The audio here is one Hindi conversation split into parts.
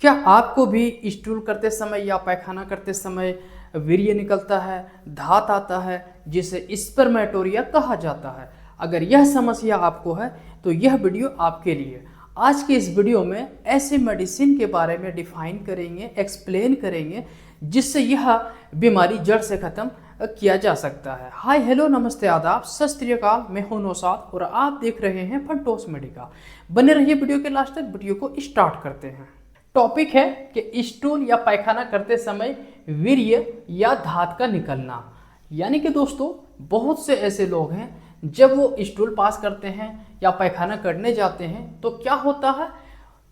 क्या आपको भी स्टूल करते समय या पैखाना करते समय वीर्य निकलता है, धात आता है, जिसे स्पर्मेटोरिया कहा जाता है? अगर यह समस्या आपको है तो यह वीडियो आपके लिए। आज के इस वीडियो में ऐसे मेडिसिन के बारे में डिफाइन करेंगे, एक्सप्लेन करेंगे, जिससे यह बीमारी जड़ से खत्म किया जा सकता है। हाय हेलो नमस्ते आदाब सत श्री अकाल, मैं हूं नौशाद और आप देख रहे हैं फंटोस मेडिका। बने रहिए वीडियो के लास्ट तक। वीडियो को स्टार्ट करते हैं। टॉपिक है कि स्टूल या पैखाना करते समय वीर्य या धात का निकलना। यानी कि दोस्तों, बहुत से ऐसे लोग हैं जब वो स्टूल पास करते हैं या पैखाना करने जाते हैं तो क्या होता है,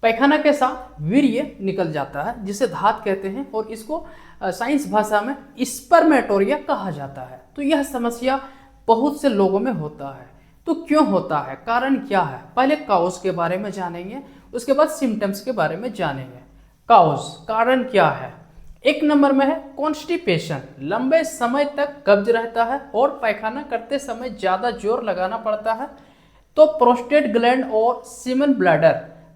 पैखाना के साथ वीर्य निकल जाता है, जिसे धात कहते हैं और इसको साइंस भाषा में स्पर्मेटोरिया कहा जाता है। तो यह समस्या बहुत से लोगों में होता है। तो क्यों होता है, कारण क्या है, पहले काउज के बारे में जानेंगे, उसके बाद सिम्टम्स के बारे में जानेंगे। काउज, कारण क्या है? एक नंबर में है कॉन्स्टिपेशन, लंबे समय तक कब्ज रहता है और पैखाना करते समय ज्यादा जोर लगाना पड़ता है तो प्रोस्टेट ग्लैंड और सीमन ब्लैडर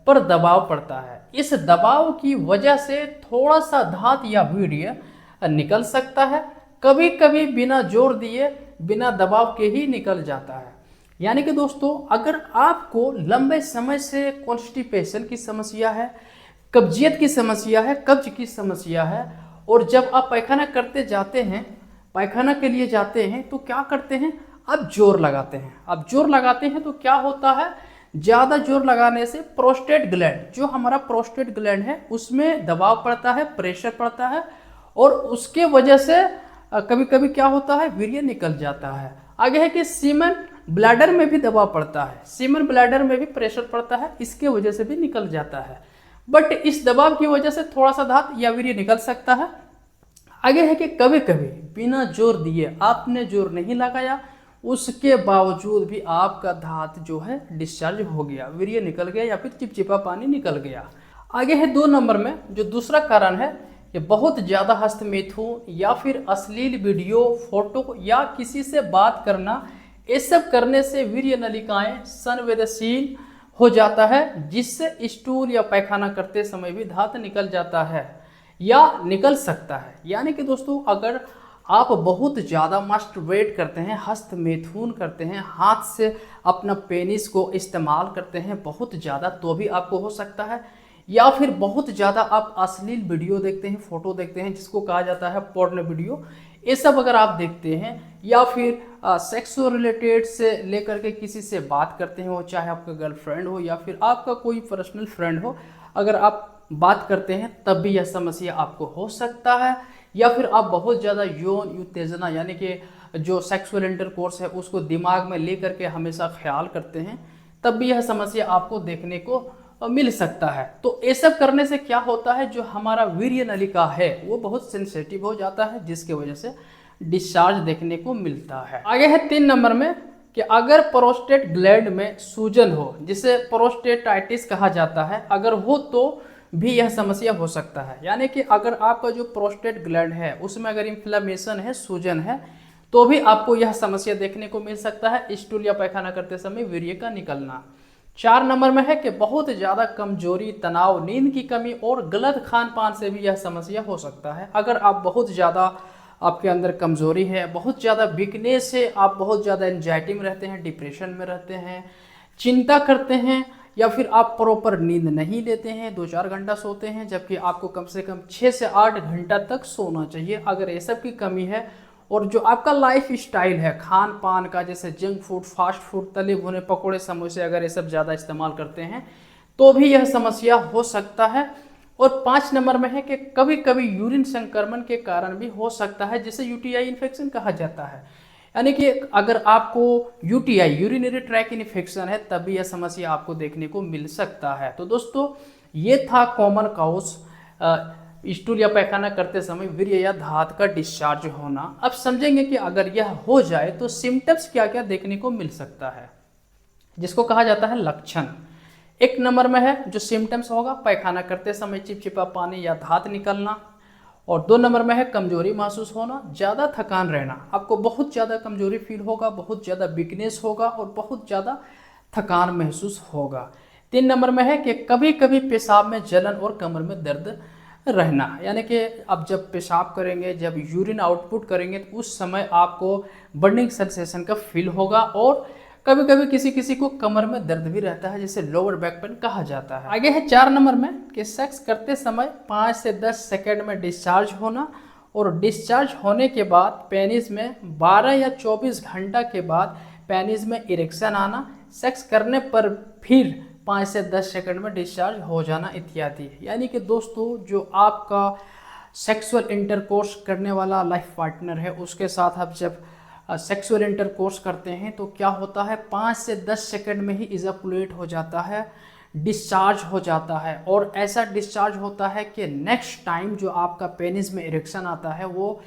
पर दबाव पड़ता है। इस दबाव की वजह से थोड़ा सा धात या वीर्य निकल सकता है, कभी कभी बिना जोर दिए, बिना दबाव के ही निकल जाता है। यानी कि दोस्तों, अगर आपको लंबे समय से कॉन्स्टिपेशन की समस्या है, कब्जियत की समस्या है, कब्ज की समस्या है, और जब आप पैखाना करते जाते हैं, पैखाना के लिए जाते हैं, तो क्या करते हैं, आप जोर लगाते हैं। अब जोर लगाते हैं तो क्या होता है, ज़्यादा जोर लगाने से प्रोस्टेट ग्लैंड, जो हमारा प्रोस्टेट ग्लैंड है, उसमें दबाव पड़ता है, प्रेशर पड़ता है, और उसके वजह से कभी कभी क्या होता है, वीर्य निकल जाता है। आगे है कि सीमन ब्लैडर में भी दबाव पड़ता है, सीमन ब्लैडर में भी प्रेशर पड़ता है, इसके वजह से भी निकल जाता है। बट इस दबाव की वजह से थोड़ा सा धात या वीर्य निकल सकता है। आगे है कि कभी कभी बिना जोर दिए, आपने जोर नहीं लगाया, उसके बावजूद भी आपका धात जो है डिस्चार्ज हो गया, वीर्य निकल गया या फिर चिपचिपा पानी निकल गया। आगे है 2 नंबर में, जो दूसरा कारण है कि बहुत ज़्यादा हस्तमैथुन या फिर अश्लील वीडियो, फोटो या किसी से बात करना, ये सब करने से वीर्य नलिकाएं संवेदनशील हो जाता है, जिससे स्टूल या पैखाना करते समय भी धात निकल जाता है या निकल सकता है। यानी कि दोस्तों, अगर आप बहुत ज़्यादा मास्टरबेट करते हैं, हस्तमैथुन करते हैं, हाथ से अपना पेनिस को इस्तेमाल करते हैं बहुत ज़्यादा, तो भी आपको हो सकता है। या फिर बहुत ज़्यादा आप अश्लील वीडियो देखते हैं, फोटो देखते हैं, जिसको कहा जाता है पोर्न वीडियो, ये सब अगर आप देखते हैं, या फिर सेक्सुअल रिलेटेड से लेकर के किसी से बात करते हैं, वो चाहे आपका गर्लफ्रेंड हो या फिर आपका कोई पर्सनल फ्रेंड हो, अगर आप बात करते हैं तब भी यह समस्या आपको हो सकता है। या फिर आप बहुत ज़्यादा यौन उत्तेजना, यानी कि जो सेक्सुअल इंटरकोर्स है, उसको दिमाग में लेकर के हमेशा ख्याल करते हैं, तब भी यह समस्या आपको देखने को मिल सकता है। तो ये सब करने से क्या होता है, जो हमारा वीर्य नलिका है वो बहुत सेंसिटिव हो जाता है, जिसके वजह से डिस्चार्ज देखने को मिलता है। आगे है 3 नंबर में कि अगर प्रोस्टेट ग्लैंड में सूजन हो, जिसे प्रोस्टेटाइटिस कहा जाता है, अगर हो तो भी यह समस्या हो सकता है। यानी कि अगर आपका जो प्रोस्टेट ग्लैंड है उसमें अगर इन्फ्लेमेशन है, सूजन है, तो भी आपको यह समस्या देखने को मिल सकता है, स्टूल या पैखाना करते समय वीर्य का निकलना। 4 नंबर में है कि बहुत ज़्यादा कमजोरी, तनाव, नींद की कमी और गलत खान पान से भी यह समस्या हो सकता है। अगर आप बहुत ज़्यादा, आपके अंदर कमजोरी है, बहुत ज़्यादा वीकनेस है, आप बहुत ज़्यादा एंजाइटी में रहते हैं, डिप्रेशन में रहते हैं, चिंता करते हैं, या फिर आप प्रॉपर नींद नहीं लेते हैं, 2-4 घंटा सोते हैं, जबकि आपको कम से कम 6 से 8 घंटा तक सोना चाहिए, अगर ये सब की कमी है, और जो आपका लाइफ स्टाइल है खान पान का, जैसे जंक फूड, फास्ट फूड, तले भुने पकौड़े, समोसे, अगर ये सब ज़्यादा इस्तेमाल करते हैं, तो भी यह समस्या हो सकता है। और 5 नंबर में है कि कभी कभी यूरिन संक्रमण के कारण भी हो सकता है, जिसे यूटीआई इन्फेक्शन कहा जाता है। यानी कि अगर आपको यूटीआई, यूरिनरी ट्रैक इन्फेक्शन है, तब भी यह समस्या आपको देखने को मिल सकता है। तो दोस्तों, ये था कॉमन काउज स्टूल या पैखाना करते समय वीर्य या धात का डिस्चार्ज होना। अब समझेंगे कि अगर यह हो जाए तो सिम्टम्स क्या क्या देखने को मिल सकता है, जिसको कहा जाता है लक्षण। 1 नंबर में है जो सिम्टम्स होगा, पैखाना करते समय चिपचिपा पानी या धात निकलना। और 2 नंबर में है कमजोरी महसूस होना, ज़्यादा थकान रहना, आपको बहुत ज़्यादा कमजोरी फील होगा, बहुत ज़्यादा वीकनेस होगा और बहुत ज़्यादा थकान महसूस होगा। 3 नंबर में है कि कभी कभी पेशाब में जलन और कमर में दर्द रहना, यानी कि अब जब पेशाब करेंगे, जब यूरिन आउटपुट करेंगे तो उस समय आपको बर्निंग सेंसेशन का फील होगा, और कभी कभी किसी किसी को कमर में दर्द भी रहता है, जिसे लोअर बैक पेन कहा जाता है। आगे है 4 नंबर में कि सेक्स करते समय 5 से 10 सेकेंड में डिस्चार्ज होना, और डिस्चार्ज होने के बाद पेनिस में 12 या 24 घंटा के बाद पेनिस में इरेक्शन आना, सेक्स करने पर फिर 5 से 10 सेकंड में डिस्चार्ज हो जाना इत्यादि। यानी कि दोस्तों जो आपका सेक्सुअल इंटरकोर्स करने वाला लाइफ पार्टनर है, उसके साथ आप जब सेक्सुअल इंटरकोर्स करते हैं तो क्या होता है, 5 से 10 सेकंड में ही इजैकुलेट हो जाता है, डिस्चार्ज हो जाता है, और ऐसा डिस्चार्ज होता है कि नेक्स्ट टाइम जो आपका पेनिस में इरेक्शन आता है वो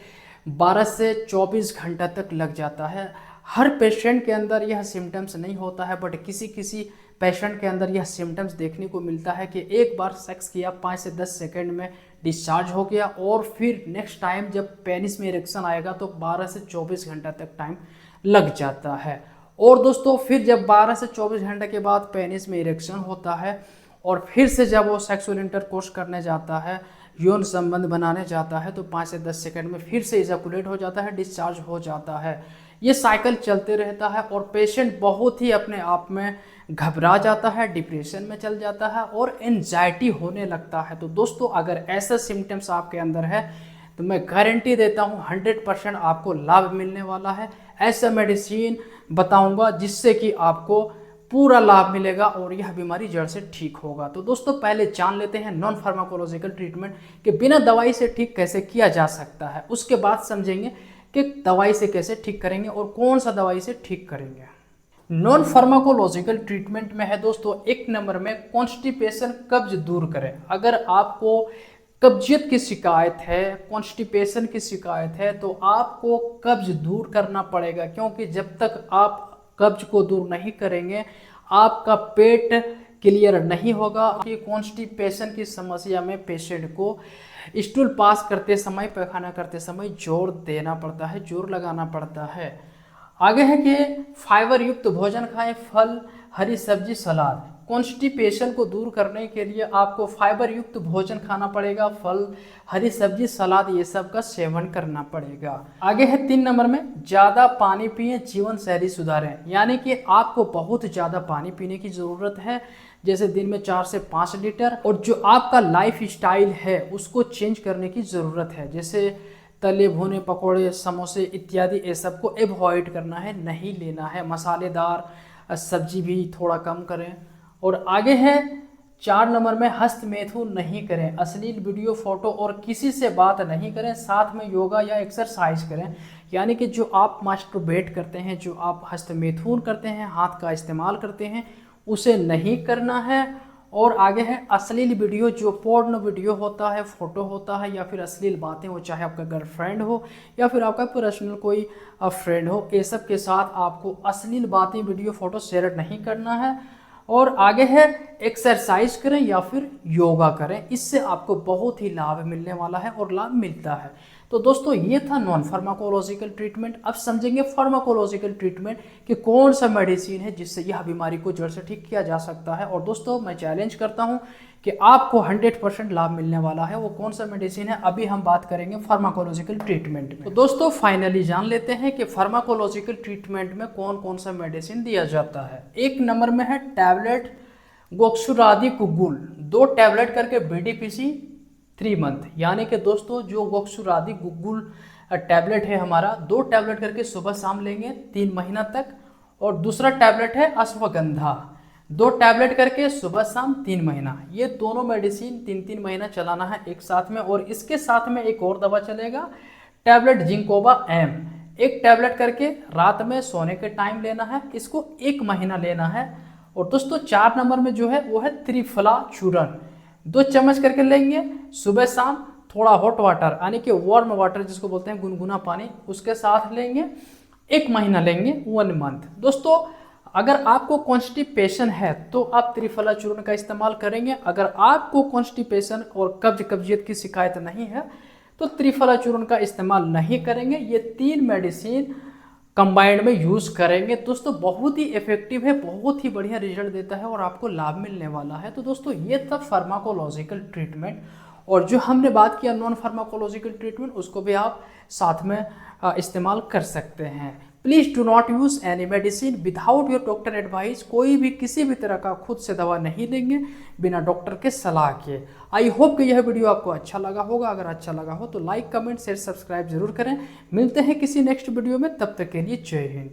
12 से 24 घंटा तक लग जाता है। हर पेशेंट के अंदर यह सिम्टम्स नहीं होता है, बट किसी किसी पेशेंट के अंदर यह सिम्टम्स देखने को मिलता है कि एक बार सेक्स किया 5 से 10 सेकंड में डिस्चार्ज हो गया, और फिर नेक्स्ट टाइम जब पेनिस में इरेक्शन आएगा तो 12 से 24 घंटा तक टाइम लग जाता है। और दोस्तों फिर जब 12 से 24 घंटे के बाद पेनिस में इरेक्शन होता है, और फिर से जब वो सेक्सुअल इंटरकोर्स करने जाता है, यौन संबंध बनाने जाता है, तो 5 से 10 सेकंड में फिर से इजैकुलेट हो जाता है, डिस्चार्ज हो जाता है। ये साइकिल चलते रहता है, और पेशेंट बहुत ही अपने आप में घबरा जाता है, डिप्रेशन में चल जाता है, और एंजाइटी होने लगता है। तो दोस्तों अगर ऐसा सिम्टम्स आपके अंदर है तो मैं गारंटी देता हूँ 100% आपको लाभ मिलने वाला है। ऐसा मेडिसिन बताऊंगा जिससे कि आपको पूरा लाभ मिलेगा और यह बीमारी जड़ से ठीक होगा। तो दोस्तों पहले जान लेते हैं नॉन फार्माकोलॉजिकल ट्रीटमेंट कि बिना दवाई से ठीक कैसे किया जा सकता है, उसके बाद समझेंगे कि दवाई से कैसे ठीक करेंगे और कौन सा दवाई से ठीक करेंगे। नॉन फार्माकोलॉजिकल ट्रीटमेंट में है दोस्तों 1 नंबर में कॉन्स्टिपेशन, कब्ज दूर करें। अगर आपको कब्जियत की शिकायत है, कॉन्स्टिपेशन की शिकायत है, तो आपको कब्ज दूर करना पड़ेगा, क्योंकि जब तक आप कब्ज को दूर नहीं करेंगे आपका पेट क्लियर नहीं होगा। कि कॉन्स्टिपेशन की समस्या में पेशेंट को स्टूल पास करते समय, पैखाना करते समय जोर देना पड़ता है, जोर लगाना पड़ता है। आगे है कि फाइबर युक्त भोजन खाएं, फल, हरी सब्जी, सलाद। कॉन्स्टिपेशन को दूर करने के लिए आपको फाइबर युक्त भोजन खाना पड़ेगा, फल, हरी सब्जी, सलाद, ये सब का सेवन करना पड़ेगा। आगे है 3 नंबर में ज़्यादा पानी पिएं, जीवन शैली सुधारें। यानी कि आपको बहुत ज़्यादा पानी पीने की ज़रूरत है, जैसे दिन में 4 से 5 लीटर। और जो आपका लाइफ स्टाइल है उसको चेंज करने की ज़रूरत है, जैसे तले भुने पकोड़े, समोसे इत्यादि ये सब को एवॉइड करना है, नहीं लेना है। मसालेदार सब्जी भी थोड़ा कम करें। और आगे है 4 नंबर में हस्तमैथुन नहीं करें, अश्लील वीडियो, फोटो और किसी से बात नहीं करें, साथ में योगा या एक्सरसाइज करें। यानी कि जो आप मास्टरबेट करते हैं, जो आप हस्तमैथुन करते हैं, हाथ का इस्तेमाल करते हैं, उसे नहीं करना है। और आगे है अश्लील वीडियो, जो पोर्न वीडियो होता है, फोटो होता है या फिर अश्लील बातें हो, चाहे आपका गर्लफ्रेंड हो या फिर आपका पर्सनल कोई फ्रेंड हो, ये सब के साथ आपको अश्लील बातें, वीडियो, फोटो शेयर नहीं करना है। और आगे है एक्सरसाइज करें या फिर योगा करें, इससे आपको बहुत ही लाभ मिलने वाला है और लाभ मिलता है। तो दोस्तों ये था नॉन फार्माकोलॉजिकल ट्रीटमेंट। अब समझेंगे फार्माकोलॉजिकल ट्रीटमेंट कि कौन सा मेडिसिन है जिससे यह बीमारी को जड़ से ठीक किया जा सकता है। और दोस्तों मैं चैलेंज करता हूं कि आपको 100% लाभ मिलने वाला है। वो कौन सा मेडिसिन है, अभी हम बात करेंगे फार्माकोलॉजिकल ट्रीटमेंट में। तो दोस्तों फाइनली जान लेते हैं कि फार्माकोलॉजिकल ट्रीटमेंट में कौन कौन सा मेडिसिन दिया जाता है। 1 नंबर में है टैबलेट गोक्सुरादिकुगुल, 2 टैबलेट करके BDPC 3 मंथ। यानी कि दोस्तों जो गोक्सुरादिकुगुल टैबलेट है हमारा, 2 टैबलेट करके सुबह शाम लेंगे 3 महीना तक। और दूसरा टैबलेट है अश्वगंधा, 2 टैबलेट करके सुबह शाम 3 महीना। ये दोनों मेडिसिन 3-3 महीना चलाना है एक साथ में। और इसके साथ में एक और दवा चलेगा, टैबलेट जिंकोबा M, 1 टैबलेट करके रात में सोने के टाइम लेना है, इसको 1 महीना लेना है। और दोस्तों 4 नंबर में जो है वो है त्रिफला चूर्ण, 2 चम्मच करके लेंगे सुबह शाम, थोड़ा हॉट वाटर यानी कि वार्म वाटर जिसको बोलते हैं, गुनगुना पानी, उसके साथ लेंगे, 1 महीना लेंगे, 1 मंथ। दोस्तों अगर आपको कॉन्स्टिपेशन है तो आप त्रिफला चूर्ण का इस्तेमाल करेंगे। अगर आपको कॉन्स्टिपेशन और कब्जियत की शिकायत नहीं है तो त्रिफला चूर्ण का इस्तेमाल नहीं करेंगे। ये 3 मेडिसिन कंबाइंड में यूज़ करेंगे दोस्तों बहुत ही इफेक्टिव है, बहुत ही बढ़िया रिजल्ट देता है और आपको लाभ मिलने वाला है। तो दोस्तों ये था फार्माकोलॉजिकल ट्रीटमेंट, और जो हमने बात किया नॉन फार्माकोलॉजिकल ट्रीटमेंट, उसको भी आप साथ में इस्तेमाल कर सकते हैं। Please do not use any medicine without your doctor advice. कोई भी किसी भी तरह का खुद से दवा नहीं लेंगे बिना डॉक्टर के सलाह के। आई होप कि यह वीडियो आपको अच्छा लगा होगा। अगर अच्छा लगा हो तो लाइक, कमेंट, शेयर, सब्सक्राइब जरूर करें। मिलते हैं किसी नेक्स्ट वीडियो में, तब तक के लिए जय हिंद।